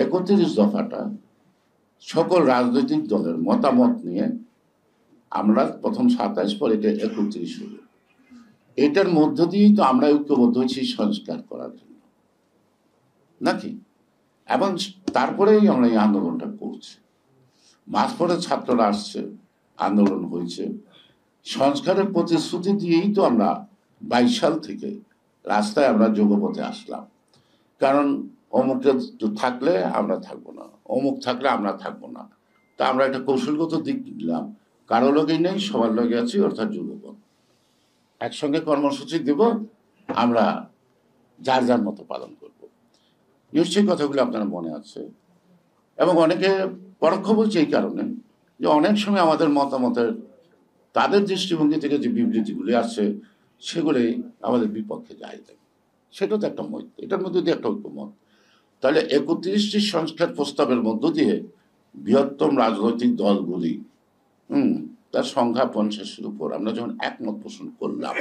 31 দফাটা সকল রাজনৈতিক দলের মতামত নিয়ে আমরা প্রথম 27, পরে এটা 31 হলো। এটার মধ্য দিয়েই তো আমরা ঐক্যবদ্ধ হয়েছি সংস্কার করার জন্য, নাকি? এবং তারপরেই আমরা এই আন্দোলনটা করছি। মাঝপথে ছাত্ররা আসছে, আন্দোলন হয়েছে, সংস্কারের প্রতিশ্রুতি দিয়েই তো আমরা 22 সাল থেকে রাস্তায় আমরা যোগপথে আসলাম। কারণ অমুকটা থাকলে আমরা থাকবো না, অমুক থাকলে আমরা থাকবো না। তা আমরা একটা কৌশলগত দিক দিলাম, কারো লগেই নেই, সবার লগে আছি, অর্থাৎ যুগপথ। একসঙ্গে কর্মসূচি দেব, আমরা যার যার মতো পালন করব। নিশ্চয়ই কথাগুলো আপনার মনে আছে। এবং অনেকে পরোক্ষ বলছে এই কারণে যে অনেক সময় আমাদের মতামতের, তাদের দৃষ্টিভঙ্গি থেকে যে বিবৃতিগুলি আছে সেগুলি আমাদের বিপক্ষে যায়। সেটা তো একটা মত, এটার মধ্যে দিয়ে একটা ঐক্যমত। তাহলে 31টি সংস্কার প্রস্তাবের মধ্য দিয়ে বৃহত্তম রাজনৈতিক দলগুলি তার সংখ্যা 50-এর উপর আমরা যখন একমত পোষণ করলাম,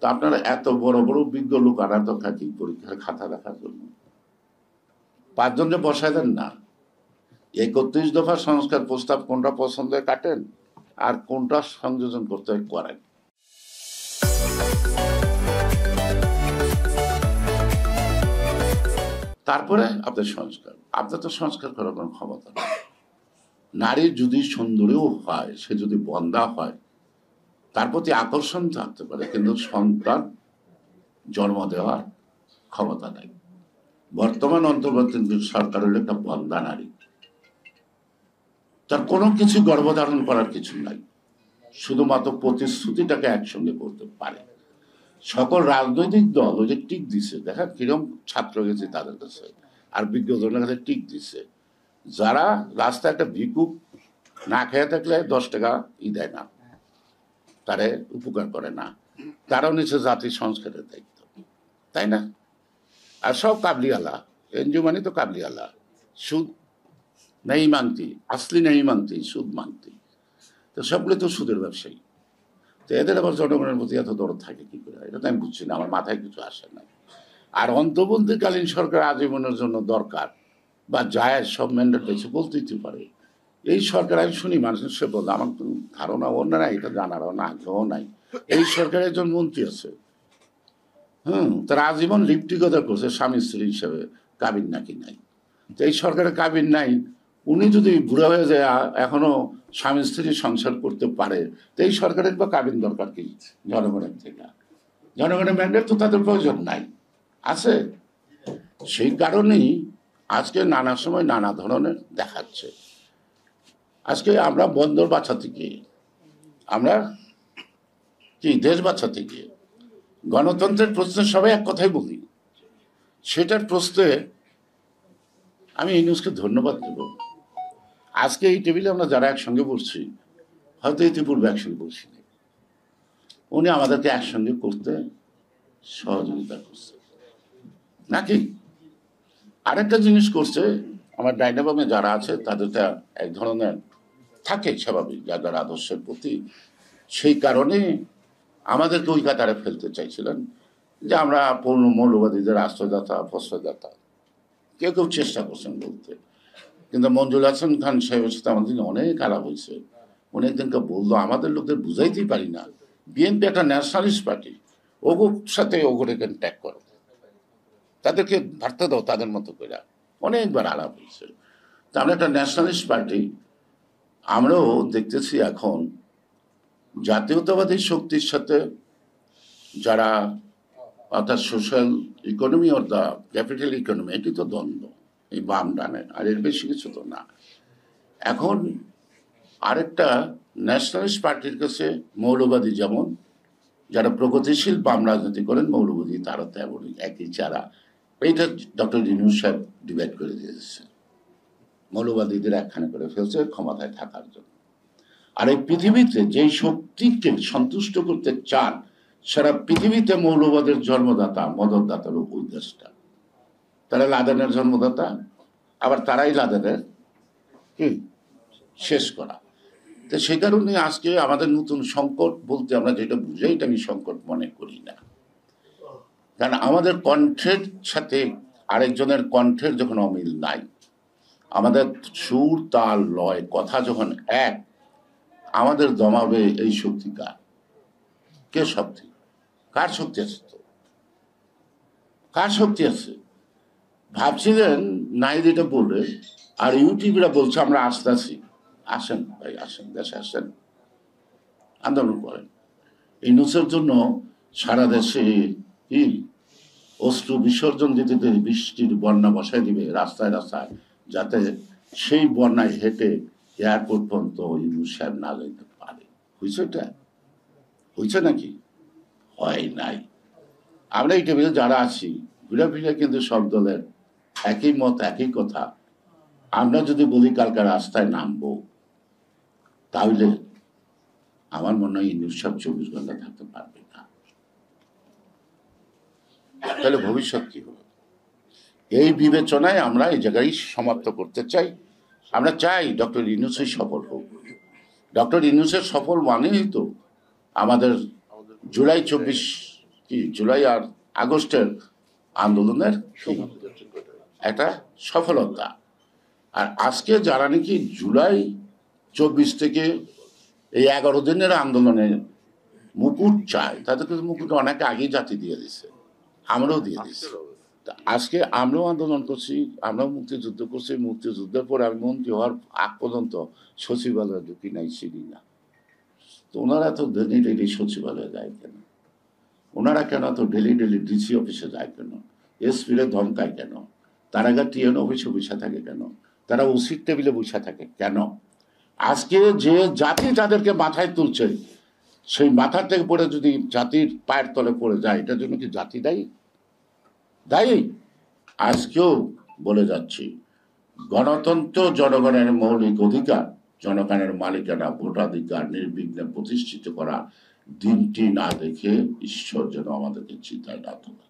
তা আপনারা এত বড় বড় বিজ্ঞ লোক আনা দরকার কি পরীক্ষার খাতা দেখার জন্য? 5 জনকে বসায় দেন না। 31 দফা সংস্কার প্রস্তাব কোনটা পছন্দ হয় কাটেন, আর কোনটা সংযোজন করতে হয় করেন। তারপরে আপনার সংস্কার, আপনার তো সংস্কার করার কোনো ক্ষমতা নেই। নারীর যদি সুন্দরীও হয়, সে যদি বন্ধা হয়, তার প্রতি আকর্ষণ থাকতে পারে, কিন্তু সন্তান জন্ম দেওয়ার ক্ষমতা নেই। বর্তমান অন্তর্বর্তী সরকার হলো একটা বন্ধা নারী, তার কোনো কিছু গর্ভধারণ করার কিছু নাই, শুধুমাত্র প্রতিশ্রুতিটাকে একসঙ্গে করতে পারে। সকল রাজনৈতিক দল ওই যে টিক দিছে, দেখা কিরম ছাত্র গেছে তাদের কাছে, আর বিজ্ঞজনের কাছে টিক দিছে। যারা রাস্তায় একটা ভিক্ষুক না খেয়ে থাকলে 10 টাকা দেয় না, তারে উপকার করে না, তারাও নিচ্ছে জাতির সংস্কারের দায়িত্ব, তাই না? আর সব কাবলিওয়ালা, এনজিও মানে তো কাবলিওয়ালা, সুদ নেই মানতি, আসলি নেই মানতি, সুদ মানতি, তো সবগুলো তো সুদের ব্যবসায়ী। তো এদের আবার জনগণের প্রতি এত দরদ থাকে কি করে, এটা তো আমি বুঝছি না, আমার মাথায় কিছু আসে না। আর অন্তর্বর্তীকালীন সরকার আজীবনের জন্য দরকার বা জায়েজ সব ম্যান্ডেট পেয়েছে বলতেই পারে। এই সরকার আমি শুনি মানুষের সে বলতে, আমার কোনো ধারণা অন্য নাই, এটা জানারও না, আগ্রহ নাই। এই সরকারের একজন মন্ত্রী আছে, তারা আজীবন লিপ্টিকতা করছে স্বামী স্ত্রী হিসেবে, কাবিন নাকি নাই। তো এই সরকারের কাবিন নাই, উনি যদি বুড়া হয়ে যায় এখনো স্বামী স্ত্রী সংসার করতে পারে, তো এই সরকারের বা কাবিন দরকার কি জনগণের থেকে? জনগণের ম্যান্ডেট তো তাদের প্রয়োজন নাই, আছে। সেই কারণেই আজকে নানা সময় নানা ধরনের দেখাচ্ছে। আজকে আমরা বন্দর বাঁচাতে গিয়ে, আমরা কি দেশ বাঁচাতে গিয়ে গণতন্ত্রের প্রশ্নে সবাই এক কথাই বলি, সেটার প্রশ্নে আমি এই নিউজকে ধন্যবাদ দেব। আজকে এই টেবিলে আমরা যারা একসঙ্গে বসছি, হয়তো ইতিপূর্বে একসঙ্গে বসি না, উনি আমাদেরকে একসঙ্গে করতে সহযোগিতা করছে, নাকি? আরেকটা জিনিস করছে, আমার ডাইনাবামে যারা আছে তাদেরটা এক ধরনের থাকে স্বাভাবিক, যাদের আদর্শের প্রতি, সেই কারণে আমাদেরকে ওই কাতারে ফেলতে চাইছিলেন যে আমরা পূর্ণ মৌলবাদীদের আশ্রয়দাতা, প্রশ্রয়দাতা। কেউ কেউ চেষ্টা করছেন বলতে, কিন্তু মঞ্জুর হাসান খান সাহেবের সাথে আমাদের অনেক আলাপ হয়েছে। উনি একদিনকে বললো, আমাদের লোকদের বুঝাইতেই পারি না, বিএনপি একটা ন্যাশনালিস্ট পার্টি, ওগুর সাথে ওগুলো ট্যাগ করো, তাদেরকে ভারতে দাও তাদের মতো করে। অনেকবার আলাপ হয়েছে। তা আমরা একটা ন্যাশনালিস্ট পার্টি, আমরাও দেখতেছি এখন জাতীয়তাবাদী শক্তির সাথে যারা, অর্থাৎ social economy or the capital economy, এটি তো দ্বন্দ্ব এই বাম ডানে, আর এর বেশি কিছু তো না। এখন আরেকটা ন্যাশনালিস্ট পার্টির কাছে মৌলবাদী যেমন, যারা প্রগতিশীল বাম রাজনীতি করেন, মৌলবাদী তারা তেমনই, একই চারা। এইটা ডক্টর ইউনূস সাহেব ডিভাইড করে দিয়েছে, মৌলবাদীদের একখানে করে ফেলছে ক্ষমতায় থাকার জন্য। আর এই পৃথিবীতে যেই শক্তিকে সন্তুষ্ট করতে চান, সারা পৃথিবীতে মৌলবাদের জন্মদাতা, মদতদাতার ওই দেশটা। তারা লাদেনের জন্মদাতা, আবার তারাই লাদেনের কি শেষ করা। তো সেই কারণে আজকে আমাদের নতুন সংকট বলতে আমরা যেটা বুঝাই, এটা আমি সংকট মনে করি না। কারণ আমাদের কণ্ঠের সাথে আরেকজনের কণ্ঠের যখন অমিল নাই, আমাদের সুর তাল লয় কথা যখন এক, আমাদের দমাবে এই শক্তি কার? কে শক্তি? কার শক্তি আছে? তো কার শক্তি আছে? ভাবছিলেন নাইদ এটা বলে, আর ইউটিউবরা বলছে আমরা আসতেছি। আসেন ভাই, আসেন, দেশে আসেন, আন্দোলন করেন। এই নুসের জন্য সারা দেশে কি অশ্রু বিসর্জন দিতে দিতে বৃষ্টির বন্যা বসায় দিবে রাস্তায় রাস্তায়, যাতে সেই বন্যায় হেঁটে এয়ারপোর্ট পর্যন্ত ইউনুস সাহেব না যেতে পারে। হয়েছে? এটা হয়েছে নাকি? হয় নাই। আমরা এই টেবিলে যারা আছি ঘুরে ফিরে কিন্তু সব দলের একই মত, একই কথা। আমরা যদি বলি কালকে রাস্তায় নামবো, তাহলে আমার মনে হয় ইউনুস সাহেব 24 ঘন্টা থাকতে পারবে না। তাহলে ভবিষ্যৎ কি হবে? এই বিবেচনায় আমরা এই জায়গায় সমাপ্ত করতে চাই। আমরা চাই ডক্টর ইউনূসই সফল হোক। ডক্টর ইউনূসের সফল মানেই তো আমাদের জুলাই 24 কি জুলাই আর আগস্টের আন্দোলনের একটা সফলতা। আর আজকে যারা নাকি জুলাই 24 থেকে এই 11 দিনের আন্দোলনে মুকুট চায়, তাদেরকে মুকুট অনেক আগেই জাতি দিয়ে দিছে, আমরাও দিয়ে দিচ্ছি। আজকে আমরাও আন্দোলন করছি, আমরাও মুক্তিযুদ্ধ করছি। মুক্তিযুদ্ধের পরে আমি মন্ত্রী হওয়ার আগ পর্যন্ত সচিবালয়ে ঢুকি নাই, চিনি না। তো ওনারা তো ডেলি ডেলি সচিবালয়ে যায় কেন? ওনারা কেন তো ডেলি ডেলি ডিসি অফিসে যায় কেন? এসপিরে ধমকায় কেন? তারা টিএন অফিসে বসে থাকে কেন? তারা ওসির টেবিলে বসে থাকে কেন? আজকে যে জাতি তাদেরকে মাথায় তুলছে, সেই মাথার থেকে পড়ে যদি জাতির পায়ের তলে পড়ে যায়, এটার জন্য কি জাতি দায়ী? দায়ী? আজকেও বলে যাচ্ছি, গণতন্ত্র জনগণের মৌলিক অধিকার, জনগণের মালিকানা, ভোটাধিকার নির্বিঘ্নে প্রতিষ্ঠিত করা দিনটি না দেখে ঈশ্বর যেন আমাদেরকে চিন্তায় না তোলে।